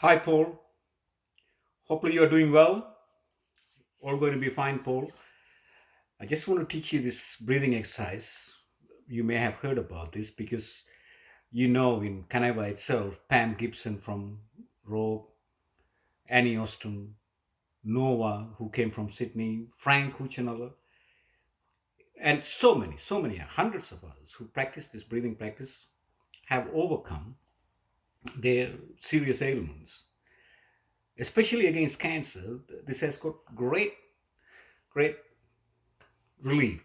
Hi, Paul. Hopefully, you're doing well. All going to be fine, Paul. I just want to teach you this breathing exercise. You may have heard about this because in Canada itself, Pam Gibson from Rope, Annie Austin, Noah, who came from Sydney, Frank Kuchenala, and so many, hundreds of others who practice this breathing practice have overcome their serious ailments, especially against cancer. This has got great relief,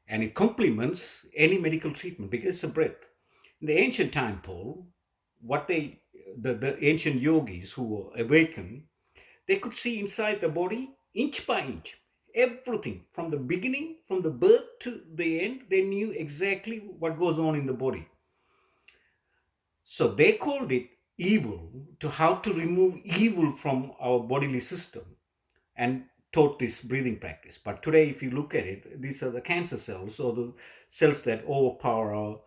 and it complements any medical treatment because it's a breath. In the ancient time, Paul, what the ancient yogis who were awakened, they could see inside the body inch by inch. Everything from the beginning, from the birth to the end, they knew exactly what goes on in the body. So they called it evil, to how to remove evil from our bodily system, and taught this breathing practice. But today, if you look at it, these are the cancer cells or the cells that overpower our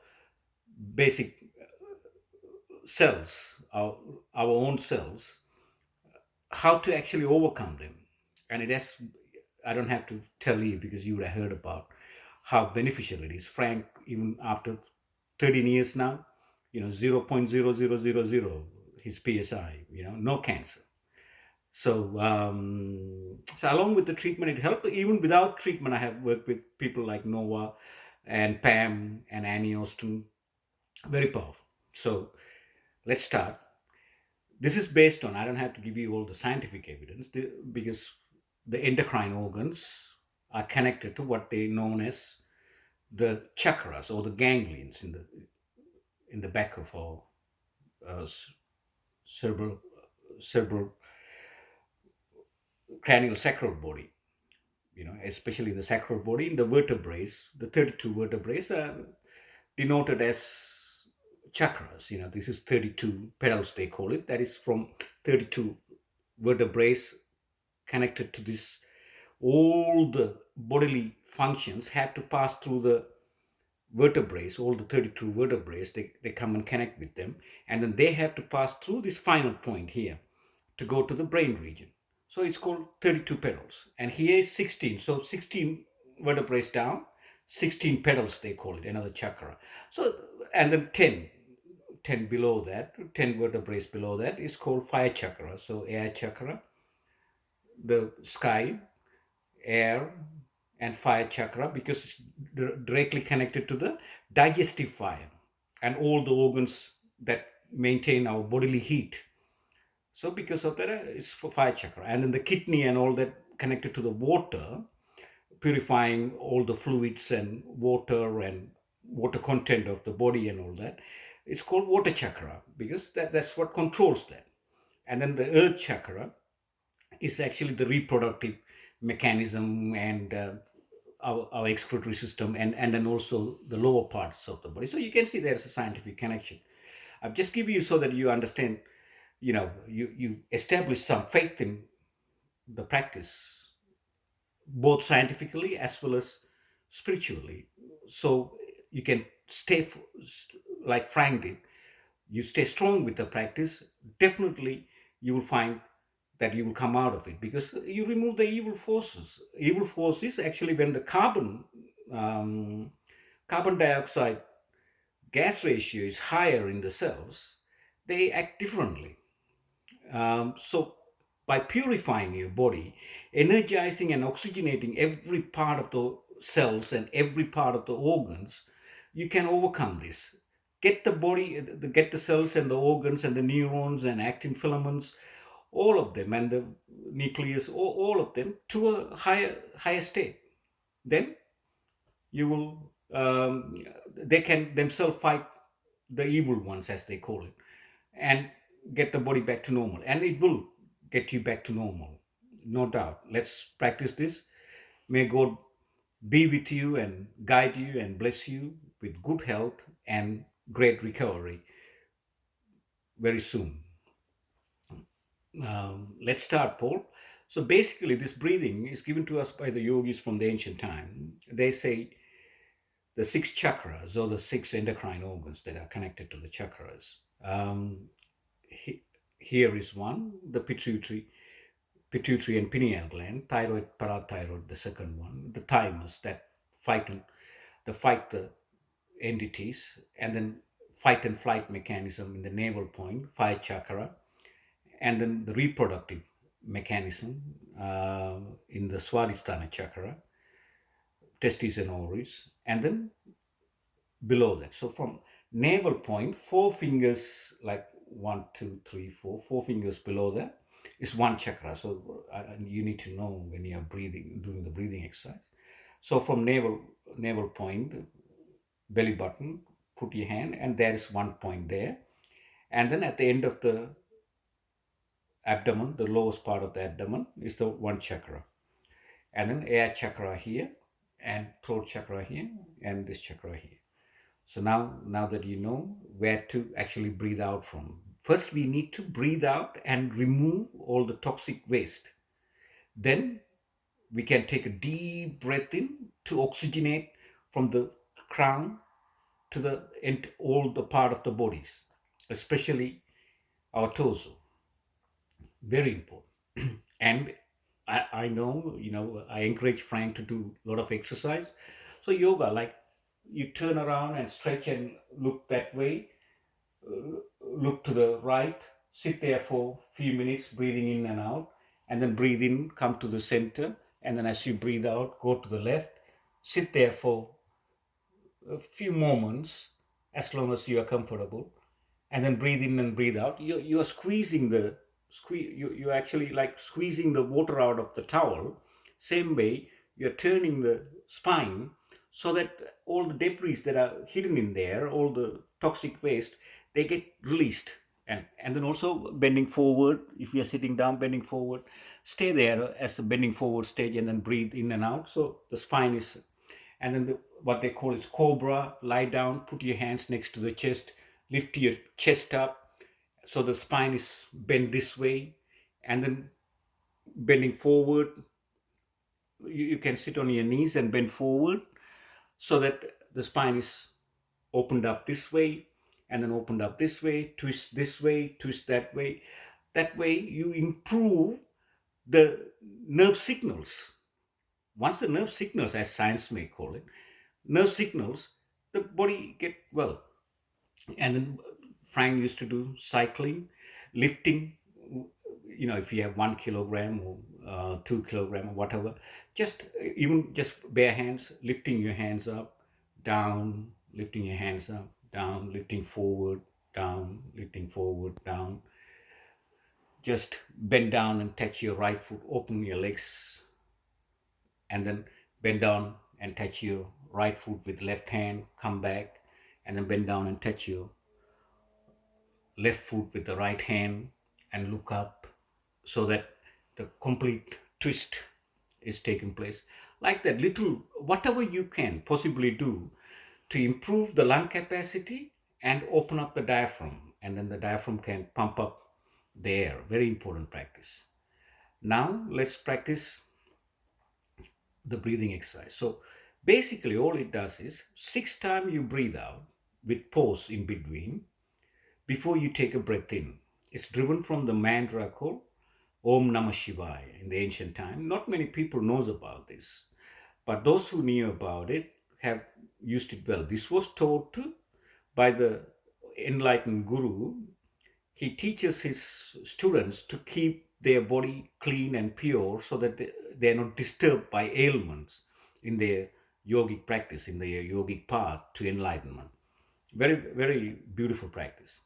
basic cells, our own cells, how to actually overcome them. And it has, I don't have to tell you because you would have heard about how beneficial it is. Frank, even after 13 years now, 0.0000 his PSI, no cancer. So along with the treatment, it helped. Even without treatment, I have worked with people like Noah and Pam and Annie Austin. Very powerful. So let's start. This is based on, I don't have to give you all the scientific evidence because the endocrine organs are connected to what they known as the chakras or the ganglions in the back of our uh, cerebral cerebral cranial sacral body. Especially the sacral body in the vertebrae, the 32 vertebrae are denoted as chakras. This is 32 petals, they call it. That is from 32 vertebrae connected to this. All the bodily functions have to pass through the vertebrae, all the 32 vertebrae, they come and connect with them. And then they have to pass through this final point here to go to the brain region. So it's called 32 petals. And here is 16. So 16 vertebrae down, 16 petals, they call it, another chakra. So, and then 10 below that, 10 vertebrae below that is called fire chakra. So air chakra, the sky, air, and fire chakra, because it's directly connected to the digestive fire and all the organs that maintain our bodily heat. So because of that, it's for fire chakra. And then the kidney and all that connected to the water, purifying all the fluids and water content of the body and all that. It's called water chakra because that's what controls that. And then the earth chakra is actually the reproductive mechanism and our excretory system, and then also the lower parts of the body. So you can see there's a scientific connection. I've just given you so that you understand, you establish some faith in the practice, both scientifically as well as spiritually. So you can stay, like Frank did, you stay strong with the practice. Definitely, you will find that you will come out of it because you remove the evil forces. Evil force is actually when the carbon dioxide gas ratio is higher in the cells, they act differently. So by purifying your body, energizing and oxygenating every part of the cells and every part of the organs, you can overcome this. Get the body, get the cells and the organs and the neurons and actin filaments, all of them, and the nucleus, all of them to a higher state. Then you will, they can themselves fight the evil ones, as they call it, and get the body back to normal. And it will get you back to normal, no doubt. Let's practice this. May God be with you and guide you and bless you with good health and great recovery very soon. Let's start, Paul. So basically, this breathing is given to us by the yogis from the ancient time. They say the six chakras, or the six endocrine organs that are connected to the chakras. Here is one, the pituitary and pineal gland, thyroid, parathyroid, the second one, the thymus that fight and fight the entities, and then fight and flight mechanism in the navel point, fire chakra, and then the reproductive mechanism in the Swadhisthana chakra, testes and ovaries, and then below that. So from navel point, four fingers, like one, two, three, four fingers below that is one chakra. So you need to know when you are breathing, doing the breathing exercise. So from navel point, belly button, put your hand, and there is one point there. And then at the end of the abdomen, the lowest part of the abdomen is the one chakra. And then air chakra here, and throat chakra here, and this chakra here. So now that you know where to actually breathe out from, first we need to breathe out and remove all the toxic waste. Then we can take a deep breath in to oxygenate from the crown to the end, all the part of the bodies, especially our torso. Very important. And I know, I encourage Frank to do a lot of exercise. So yoga, like you turn around and stretch and look that way, look to the right, sit there for a few minutes, breathing in and out, and then breathe in, come to the center, and then as you breathe out, go to the left, sit there for a few moments, as long as you are comfortable, and then breathe in and breathe out. You are squeezing you're actually like squeezing the water out of the towel. Same way, you're turning the spine so that all the debris that are hidden in there, all the toxic waste, they get released. And then also bending forward. If you're sitting down, bending forward, stay there as the bending forward stage, and then breathe in and out. So the spine is, and then what they call is cobra. Lie down, put your hands next to the chest, lift your chest up so the spine is bent this way, and then bending forward. You can sit on your knees and bend forward so that the spine is opened up this way, and then opened up this way, twist this way, twist that way. That way you improve the nerve signals. Once the nerve signals, as science may call it, nerve signals, the body get well. And then Frank used to do cycling, lifting. If you have 1 kilogram or 2 kilogram or whatever, just even just bare hands, lifting your hands up, down, lifting your hands up, down, lifting forward, down, lifting forward, down. Just bend down and touch your right foot, open your legs, and then bend down and touch your right foot with left hand, come back, and then bend down and touch your left foot with the right hand and look up, so that the complete twist is taking place. Like that, little whatever you can possibly do to improve the lung capacity and open up the diaphragm, and then the diaphragm can pump up the air. Very important practice. Now let's practice the breathing exercise. So basically all it does is 6 times you breathe out with pause in between before you take a breath in. It's driven from the mantra called Om Namah Shivaya in the ancient time. Not many people knows about this, but those who knew about it have used it well. This was taught to by the enlightened guru. He teaches his students to keep their body clean and pure so that they are not disturbed by ailments in their yogic practice, in their yogic path to enlightenment. Very, very beautiful practice.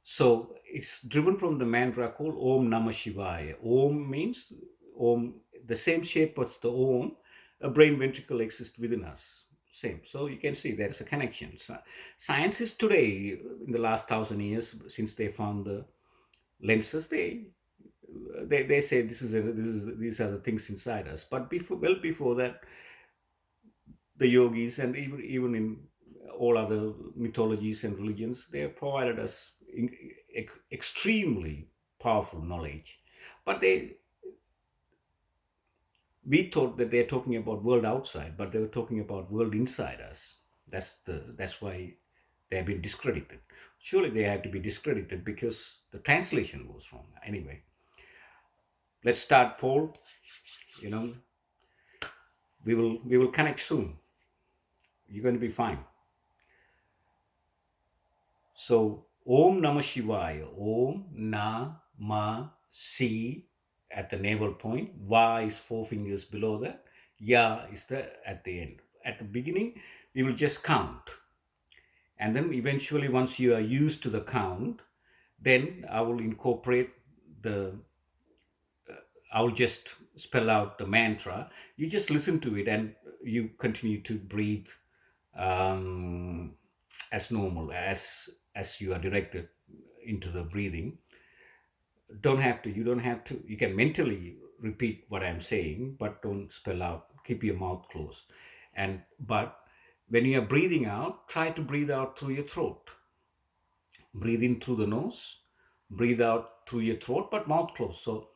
So it's driven from the mantra called Om Namah Shivaya. Om means Om, the same shape as the Om, a brain ventricle exists within us. Same. So you can see there's a connection. Scientists today, in the last 1,000 years, since they found the lenses, they say these are the things inside us. But before that, the yogis and even in all other mythologies and religions, they have provided us extremely powerful knowledge. But we thought that they're talking about world outside, but they were talking about world inside us. That's why they have been discredited. Surely they have to be discredited because the translation was wrong. Anyway, let's start, Paul. You know, we will connect soon. You're going to be fine. So, Om Namah Shivaya. Om Na Ma Si at the navel point. Va is 4 fingers below that. Ya is at the end. At the beginning, we will just count. And then eventually, once you are used to the count, then I will incorporate I will just spell out the mantra. You just listen to it and you continue to breathe um, as normal, as you are directed into the breathing. You don't have to, you can mentally repeat what I'm saying, but don't spell out, keep your mouth closed. But when you are breathing out, try to breathe out through your throat. Breathe in through the nose, breathe out through your throat, but mouth closed. So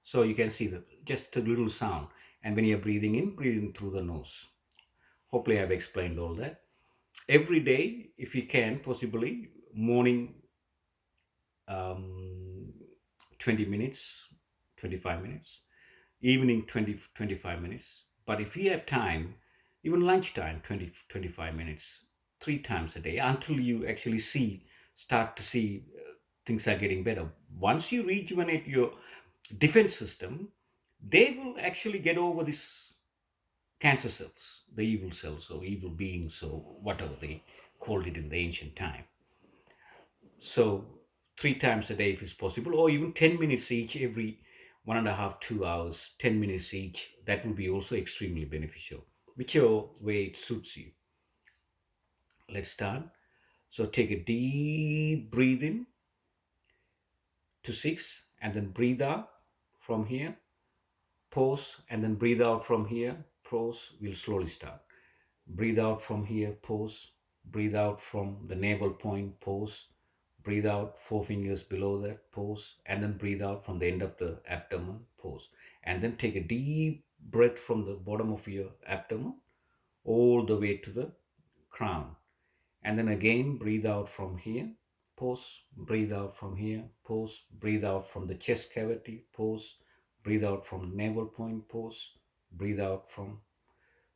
so you can see just a little sound. And when you're breathing in through the nose. Hopefully I've explained all that. Every day, if you can, possibly morning, um, 20 minutes, 25 minutes, evening 20 to 25 minutes. But if you have time, even lunchtime, 20 to 25 minutes, 3 times a day, until you actually start to see things are getting better. Once you rejuvenate your defense system, they will actually get over this cancer cells, the evil cells or evil beings or whatever they called it in the ancient time. So 3 times a day if it's possible, or even 10 minutes each every 1.5, 2 hours, 10 minutes each, that will be also extremely beneficial, whichever way it suits you. Let's start. So take a deep breathe in to 6 and then breathe out from here, pause, and then breathe out from here, pause. We'll slowly start. Breathe out from here, pause. Breathe out from the navel point, pause. Breathe out 4 fingers below that, pause. And then breathe out from the end of the abdomen, pause. And then take a deep breath from the bottom of your abdomen all the way to the crown. And then again, breathe out from here, pause. Breathe out from here, pause. Breathe out from the chest cavity, pause. Breathe out from the navel point, pause. Breathe out from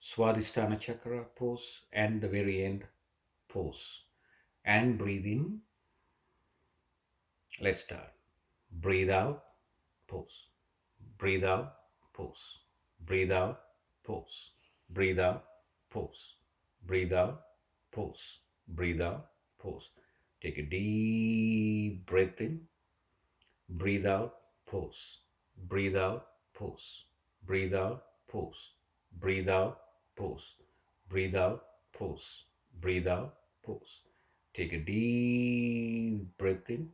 Swadhisthana chakra, pause, and the very end, pause. And breathe in. Let's start. Breathe out, pause. Breathe out, pause. Breathe out, pause. Breathe out, pause. Breathe out, pause. Breathe out, pause. Take a deep breath in. Breathe out, pause. Breathe out, pause. Breathe out, pause. Breathe out, pause. Breathe out, pause. Breathe out, pause. Take a deep breath in.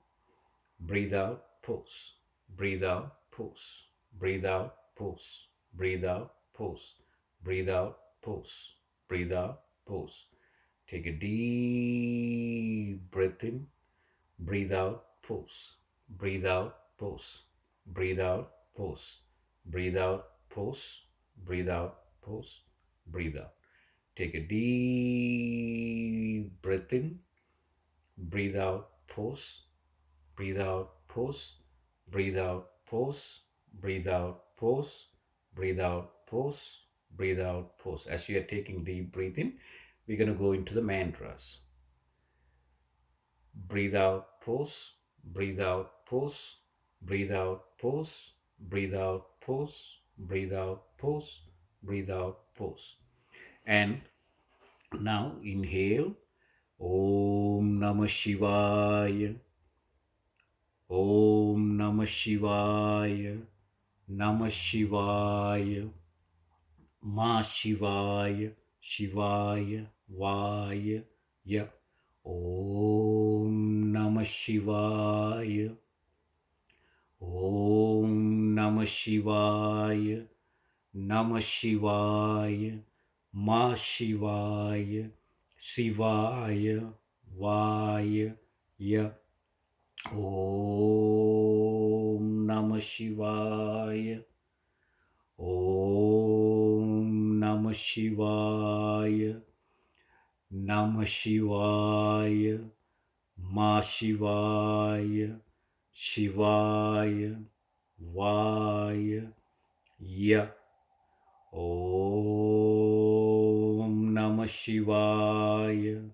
Breathe out, pause. Breathe out, pause. Breathe out, pause. Breathe out, pause. Breathe out, pause. Breathe out, pause. Take a deep breath in. Breathe out, pause. Breathe out, pause. Breathe out, pause. Breathe out, pause. Breathe out, pause. Breathe out. Take a deep breath in. Breathe out, pause. Breathe out, pause. Breathe out, pause. Breathe out, pause. Breathe out, pause. Breathe out, pause. As you are taking deep breath in, we're going to go into the mantras. Breathe out, pause. Breathe out, pause. Breathe out, pause. Breathe out, pause. Breathe out, pause. Breathe out, pause. And now inhale. Om Namah Shivaya. Om Namah Shivaya. Namah Shivaya. Ma Shivaya. Shivaya. Vaya. Ya. Om Namah Shivaya. Om Namah Shivaya. Namah Shivaya. Ma Shivaya. Shivaya. Vaya. Ya. Om Namah Shivaya. Om Namah Shivaya. Namah Shivaya. Ma Shivaya. Shivaya. Vaya. Ya. Om Namah Shivaya.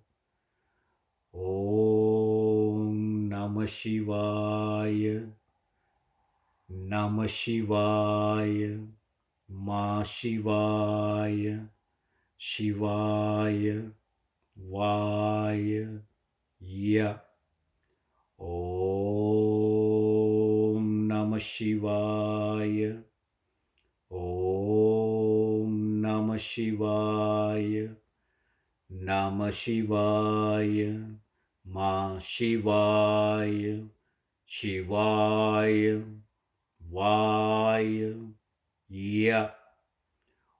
Om Namah Shivaya. Namah Shivaya. Ma Shivaya. Shivaya. Vaya. Ya. Om Namah Shivaya. Om Namah Shivaya. Namah Shivaya. Ma Shivaya. Shivaya. Vaya. Ya.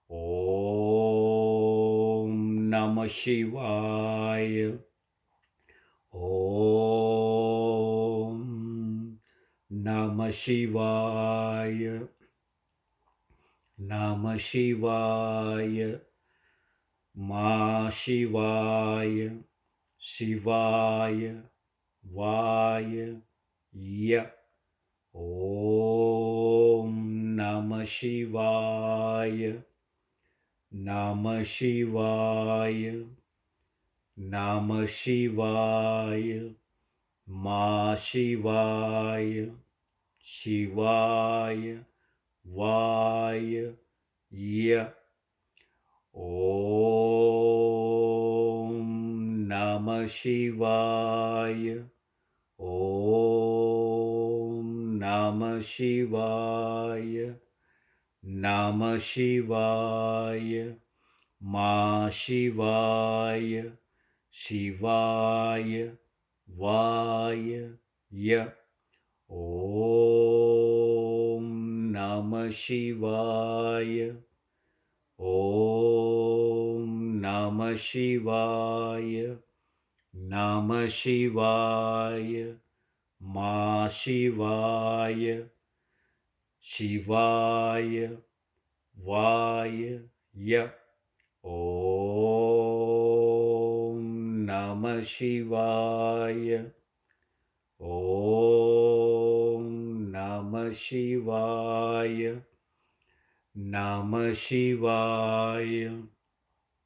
Om Namah Shivaya. Om Namah Shivaya. Namah Shivaya. Ma Shivaya. Shivaya. Vaya. Ya. Om Namah Shivaya. Namah Shivaya. Namah Shivaya. Ma Shivaya. Shivaya. Vaya. Ya. Om Namah Shivaya. Om Namah Shivaya. Namah Shivaya. Ma Shivaya. Shivaya. Vaya. Ya. Om Namah Shivaya. Om Namah Shivaya. Namah Shivaya. Ma Shivaya. Shivaya. Vaya. Ya. Om Namah Shivaya. Om Namah Shivaya. Namah Shivaya.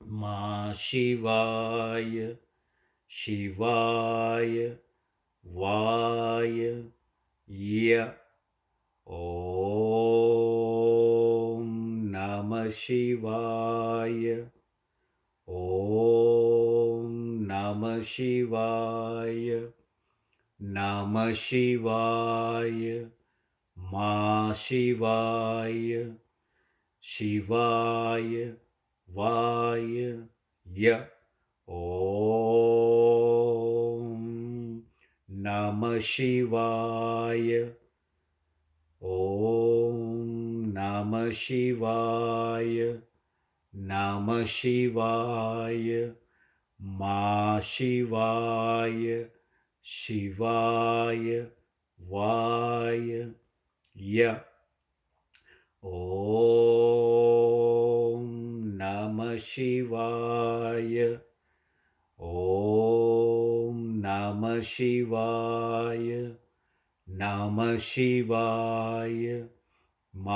Ma Shivaya. Shivaya. Vaya. Ya. Om Namah Shivaya. Om Namah Shivaya. Namah Shivaya. Ma Shivaya. Shivaya. Vaya. Ya. Om Namah Shivaya. Om Namah Shivaya. Namah Shivaya. Ma Shivaya. Shivaya. Vaya. Ya. Om Namah Shivaya. Om Namah Shivaya. Namah Shivaya.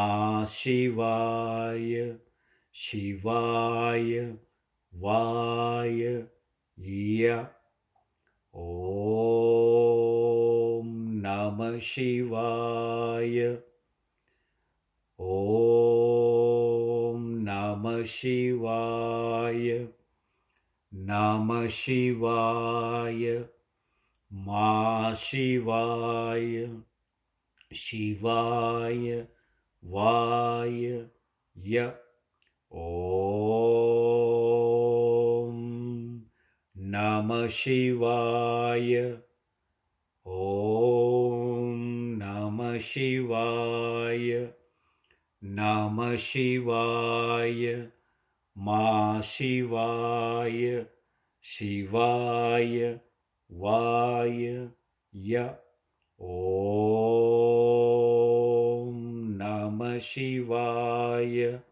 Ma Shivaya. Shivaya. Vaya. Ya. Om Namah Shivaya. Om Namah Shivaya. Namah Shivaya. Ma Shivaya. Shivaya. Vaya. Ya. Om Namah Shivaya. Om Namah Shivaya. Namah Shivaya. Ma Shivaya. Shivaya. Vaya. Ya. Om Namah Shivaya.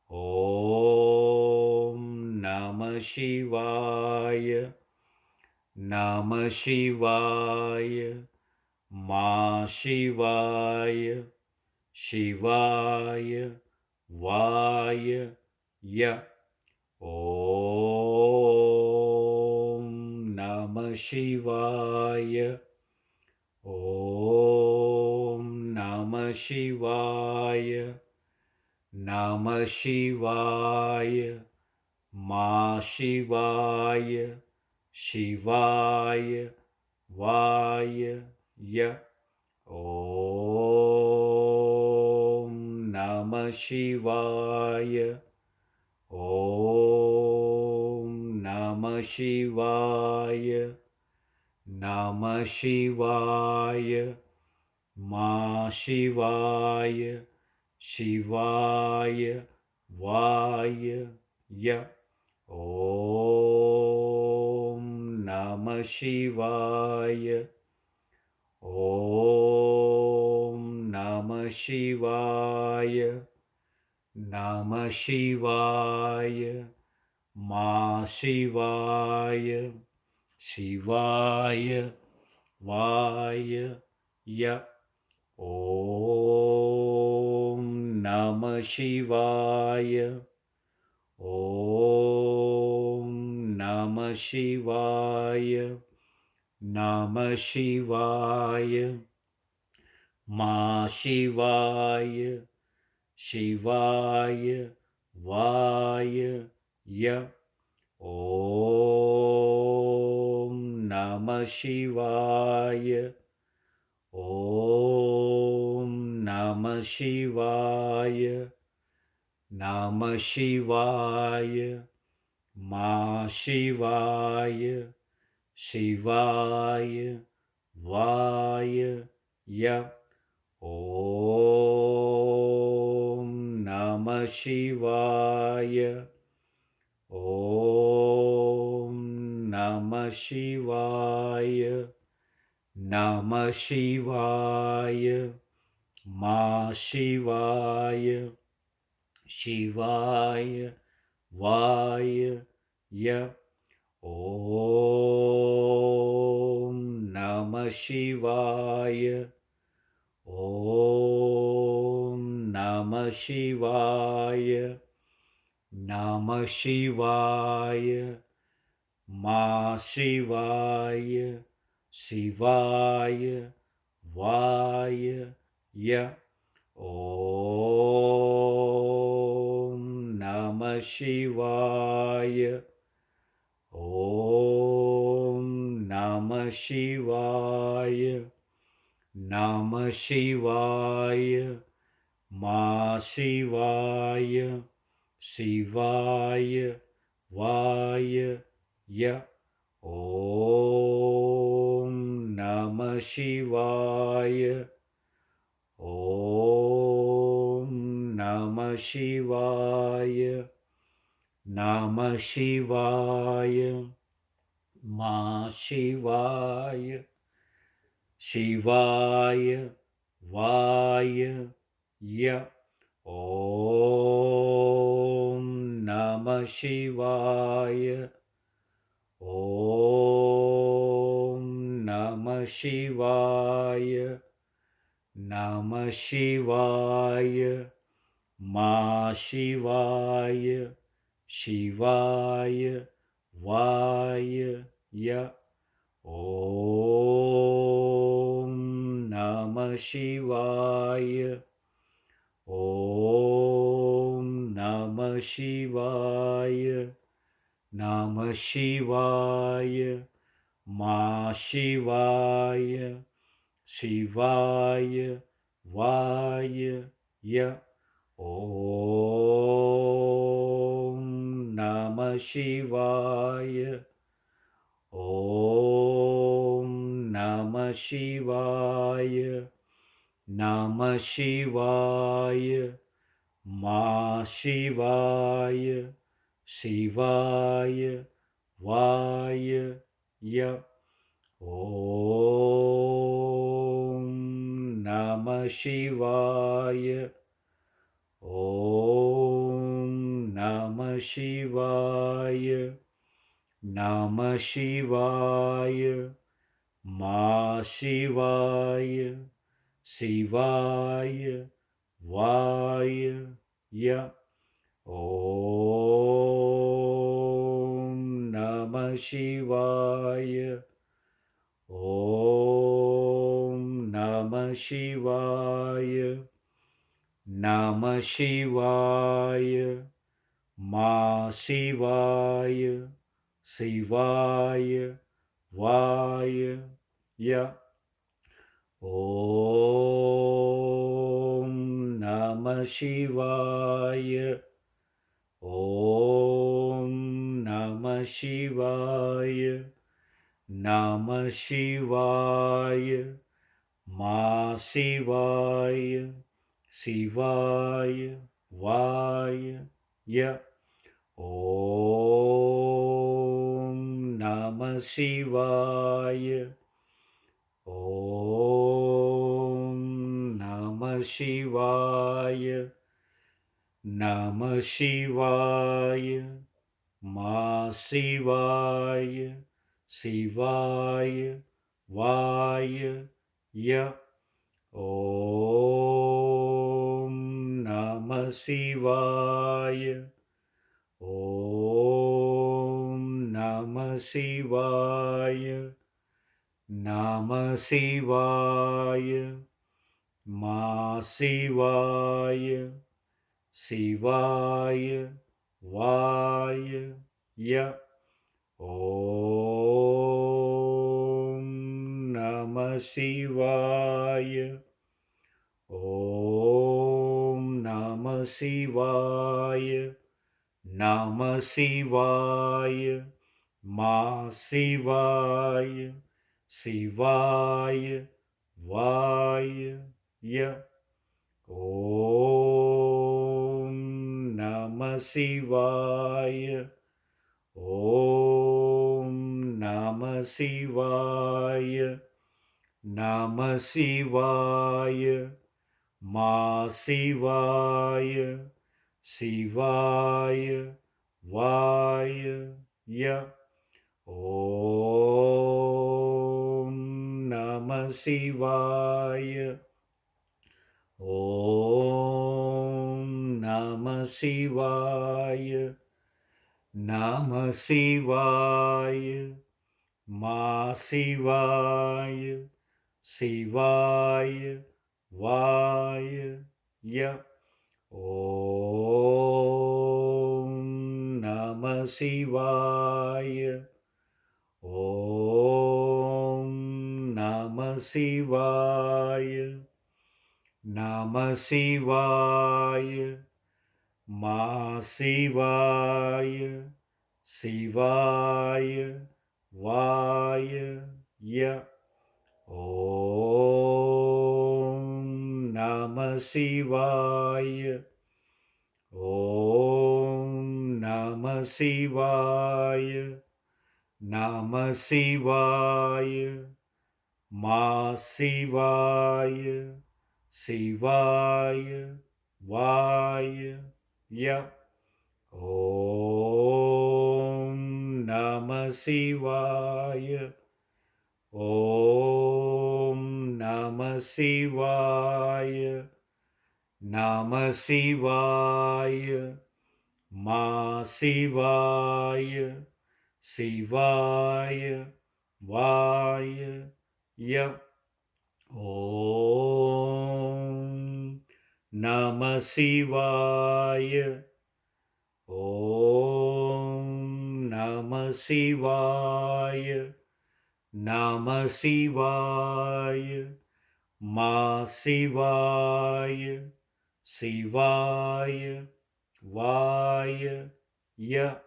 Om Namah Shivaya. Namah Shivaya. Ma Shivaya. Shivaya. Vaya. Ya. Om Namah Shivaya. Om Namah Shivaya. Namah Shivaya. Ma Shivaya. Shivaya. Vaya. Ya. Om Namah Shivaya. Om Namah Shivaya. Namah Shivaya. Ma Shivaya. Shivaya. Vaya. Ya. Om Namah Shivaya. Om Namah Shivaya. Namah Shivaya. Ma Shivaya. Shivaya. Vaya. Ya. Om Namah Shivaya. Om Namah Shivaya. Namah Shivaya. Ma Shivaya. Shivaya. Vaya. Ya. Om Namah Shivaya. Om Namah Shivaya. Namah Shivaya. Ma Shivaya. Shivaya. Vaya. Ya. Om Namah Shivaya. Om Namah Shivaya. Namah Shivaya. Ma Shivaya. Shivaya. Vaya. Ya. Om Namah Shivaya. Om Namah Shivaya. Namah Shivaya. Ma Shivaya. Shivaya. Vaya. Ya. Om Namah Shivaya. Om Namah Shivaya. Namah Shivaya. Ma Shivaya. Shivaya. Vaya. Ya. Om Namah Shivaya. Om Namah Shivaya. Namah Shivaya. Ma Shivaya. Shivaya. Vaya. Ya. Om Namah Shivaya. Om Namah Shivaya. Namah Shivaya. Ma Shivaya. Shivaya. Vaya. Ya. Om Namah Shivaya. Om Namah Shivaya. Namah Shivaya. Ma Shivaya. Shivaya. Vaya. Ya. Om Namah Shivaya. Om Namah Shivaya. Namah Shivaya. Ma Shivaya. Shivaya. Vaya. Ya. Om Namah Shivaya. Om Namah Shivaya. Namah Shivaya. Ma Shivaya. Shivaya. Vaya. Ya. Om Namah Shivaya. Om Namah Shivaya. Namah Shivaya. Ma Shivaya. Shivaya. Vaya. Ya. Om Namah Shivaya. Om Namah Shivaya. Namah Shivaya. Ma Shivaya. Shivaya. Vaya. Ya. Om Namah Shivaya. Om Namah Shivaya. Namah Shivaya. Ma Shivaya. Shivaya. Vaya. Ya. Om Namah Shivaya. Om Namah Shivaya. Namah Shivaya. Ma Shivaya. Shivaya. Vaya. Ya. Om Namah Shivaya. Om Namah Shivaya. Namah Shivaya. Ma Shivaya. Shivaya. Vaya. Ya. Om Namah Shivaya. Om Namah Shivaya. Namah Shivaya. Ma Shivaya. Shivaya. Vaya. Ya. Om Namah Shivaya. Om Namah Shivaya. Namah Shivaya. Ma Shivaya. Shivaya. Vaya. Ya. Om Namah Shivaya. Om Namah Shivaya. Namah Shivaya. Ma Shivaya. Shivaya. Vaya. Ya. Om Namah Shivaya. Om Namah Shivaya. Namah Shivaya. Ma Shivaya. Shivaya. Vaya. Ya. Om Namah Shivaya. Om Namah Shivaya. Namah Shivaya. Ma Shivaya. Shivaya. Vaya. Ya. Om Namah Shivaya. Om Namah Shivaya. Namah Shivaya. Ma Shivaya. Shivaya. Vaya. Ya.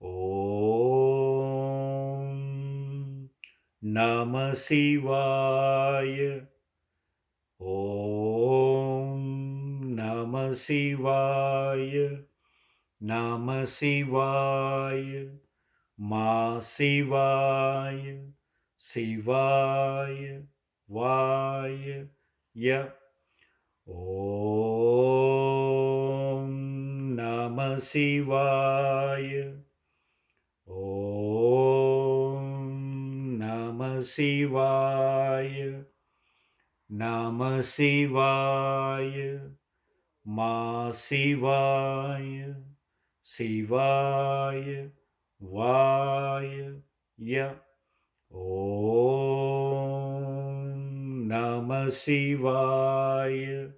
Om Namah Shivaya. Om Namah Shivaya. Namah Shivaya. Ma Shivaya. Shivaya Vaya Ya. Om Namah Shivaya. Om Namah Shivaya. Namah Shivaya. Ma Shivaya. Shivaya Vaya Ya. Om Namah Shivaya.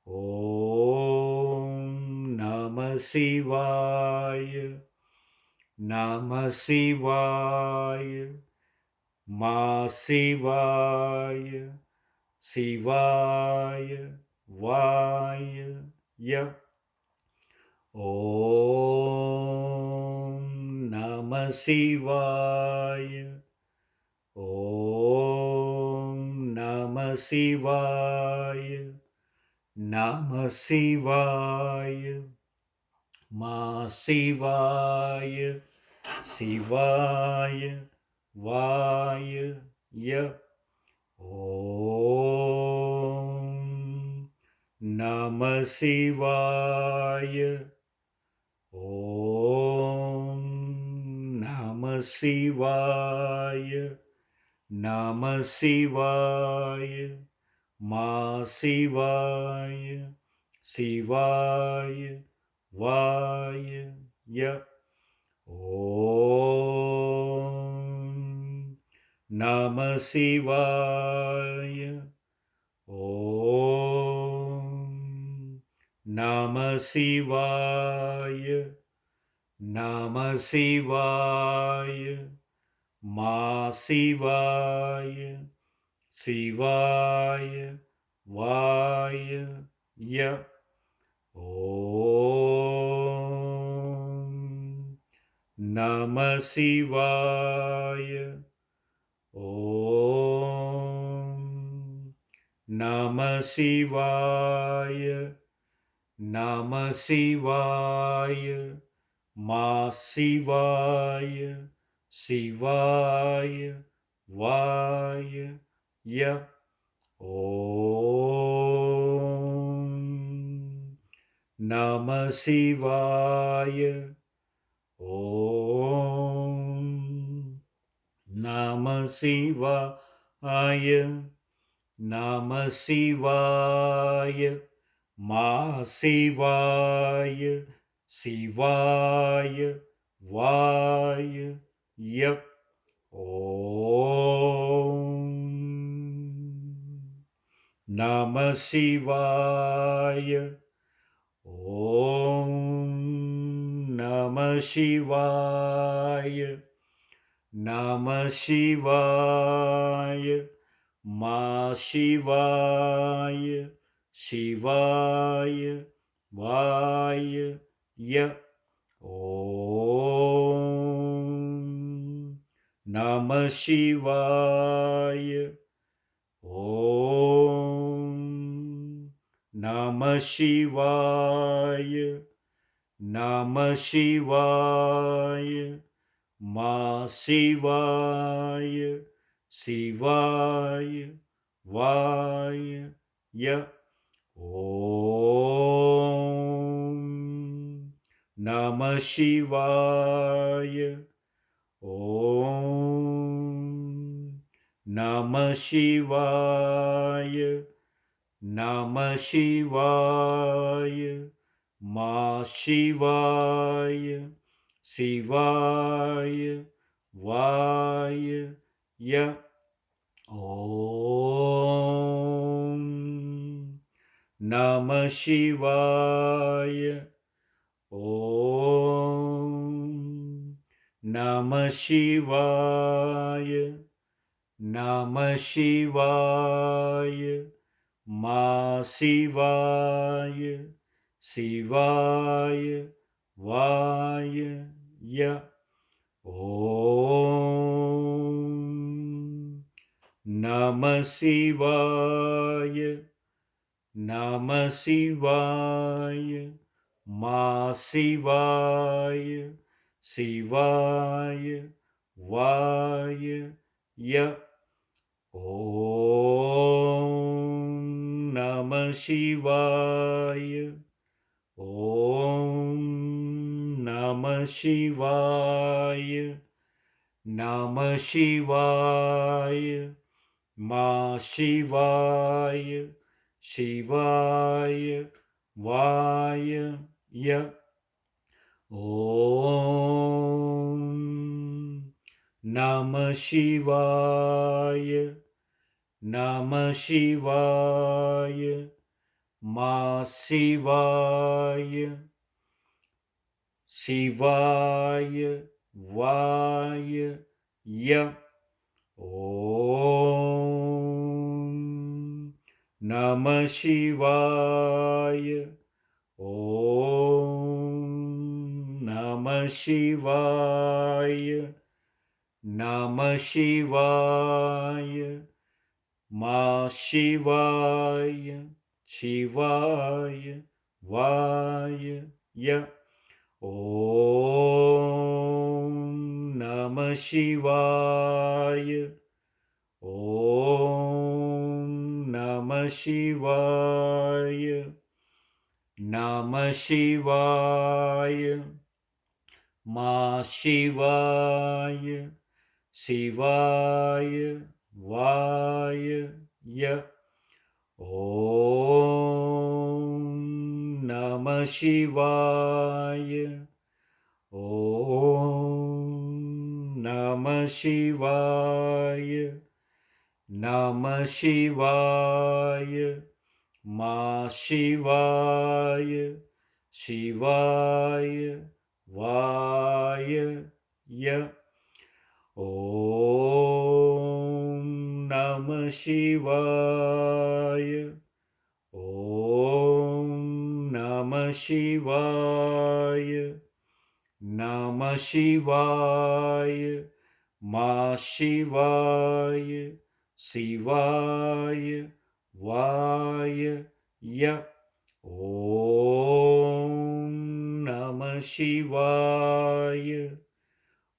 Om Namah Shivaya. Namah Shivaya. Ma Shivaya. Shivaya Vaya Ya. Om Namah Shivaya. Om Namah Shivaya. Namah Shivaya. Ma Shivaya. Shivaya Vaya Ya. Om Namah Shivaya. Om Namah Shivaya. Namah Shivaya. Ma Shivaya. Shivaya Vaya Ya. Om Namah Shivaya. Om Namah Shivaya. Namah Shivaya. Ma Shivaya. Shivaya Vaya Ya. Om Namah Shivaya. Om Namah Shivaya. Namah Shivaya. Ma Shivaya. Shivaya Vaya Ya. Om Namah Shivaya. Om Namah Shivaya. Namah Shivaya. Ma Shivaya. Shivaya Vaya Ya. Om Namah Shivaya. Om Namah Shivaya. Namah Shivaya. Ma Shivaya. Shivaya Vaya Ya. Om Namah Shivaya. Om Namah Shivaya. Namah Shivaya. Ma Shivaya. Shivaya Vaya Ya. Om Namah Shivaya. Om Namah Shivaya. Namah Shivaya. Ma Shivaya. Shivaya Vaya Ya. Om Namah Shivaya. Om Namah Shivaya. Namah Shivaya. Ma Shivaya. Shivaya Vaya Ya. Om Namah Shivaya. Namah Shivaya. Ma Shivaya. Shivaya Vaya Ya. Om Namah Shivaya. Om Namah Shivaya. Namah Shivaya. Ma Shivaya. Shivaya. Vaya. Ya. Om Namah Shivaya. Namah Shivaya. Ma Shivaya. Shivaya. Vaya. Ya. Om Namah Shivaya. Om Namah Shivaya. Namah Shivaya. Ma Shivaya. Shivaya. Vaya. Ya. Om Namah Shivaya. Om Namah Shivaya. Namah Shivaya. Ma Shivaya. Shivaya. Vaya. Ya. Om Namah Shivaya. Om Namah Shivaya. Namah Shivaya. Ma Shivaya. Shivaya. Vaya. Ya. Om Namah Shivaya. Om Namah Shivaya. Namah Shivaya. Ma Shivaya. Shivaya. Vaya. Ya. Om Namah Shivaya.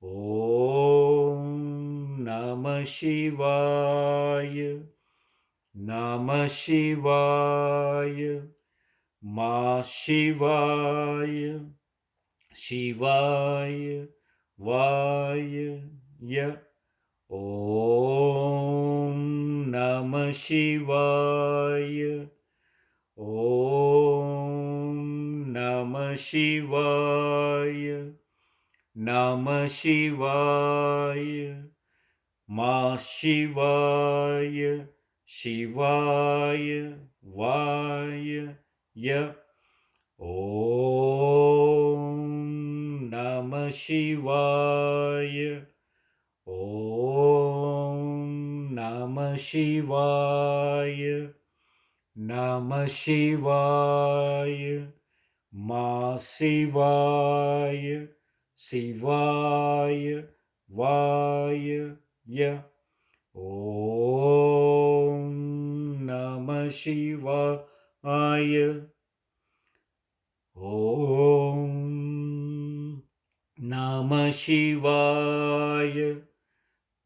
Om Namah Shivaya. Namah Shivaya. Ma Shivaya. Shivaya. Vaya. Ya. Om Namah Shivaya. Om Namah Shivaya. Namah Shivaya. Ma Shivaya. Shivaya. Vaya. Ya. Om Namah Shivaya. Om Namah Shivaya. Namah Shivaya. Ma Shivaya. Shivaya. Vaya. Ya. Om Namah Shivaya. Om Namah Shivaya.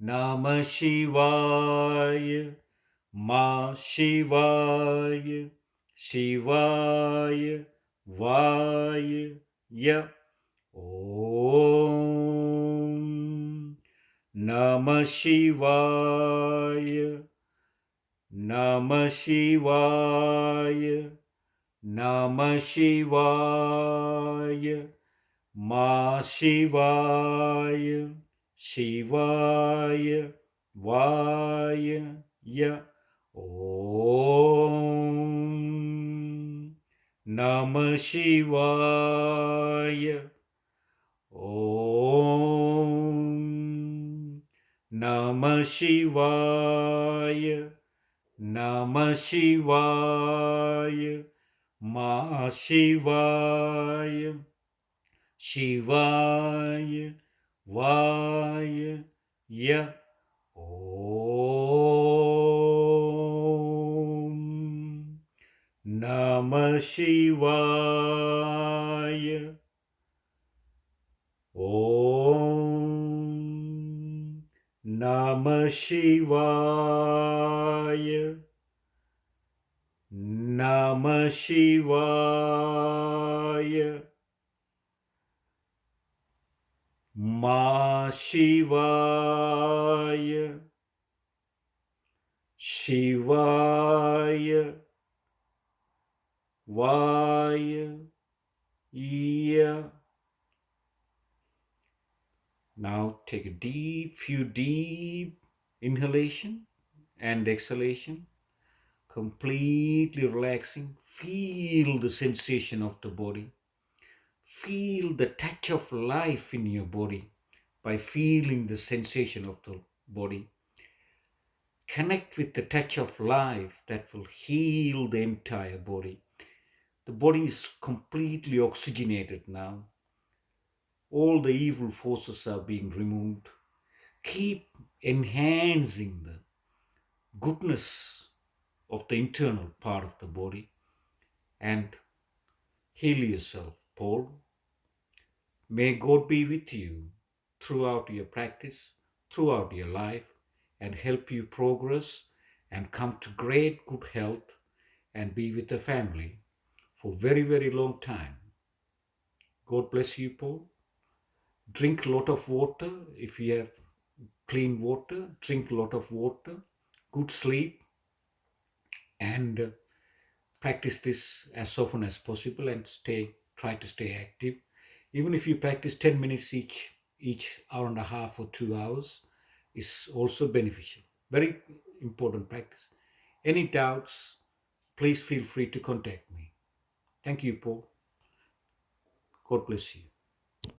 Namah Shivaya. Ma Shivaya. Shivaya. Vaya. Ya. Om Namah Shivaya. Namah Shivaya. Namah Shivaya. Ma Shivaya. Shivaya. Vaya. Ya. Om Namah Shivaya. Om Namah Shivaya. Namah Shivaya. Ma Shivaya. Shivaya. Vaya. Ya. Om Namah Shivaya. Om Namah Shivaya. Namah Shivaya. Ma Shivaya. Shivaya. Vaya. Ya. Now take a few deep inhalation and exhalation, completely relaxing. Feel the sensation of the body. Feel the touch of life in your body by feeling the sensation of the body. Connect with the touch of life that will heal the entire body. The body is completely oxygenated now. All the evil forces are being removed. Keep enhancing the goodness of the internal part of the body and heal yourself, Paul. May God be with you throughout your practice, throughout your life, and help you progress and come to great good health and be with the family for very, very long time. God bless you, Paul. Drink a lot of water. If you have clean water, drink a lot of water. Good sleep, and practice this as often as possible and try to stay active. Even if you practice 10 minutes each hour and a half or 2 hours is also beneficial. Very important practice. Any doubts, please feel free to contact me. Thank you, Paul. God bless you.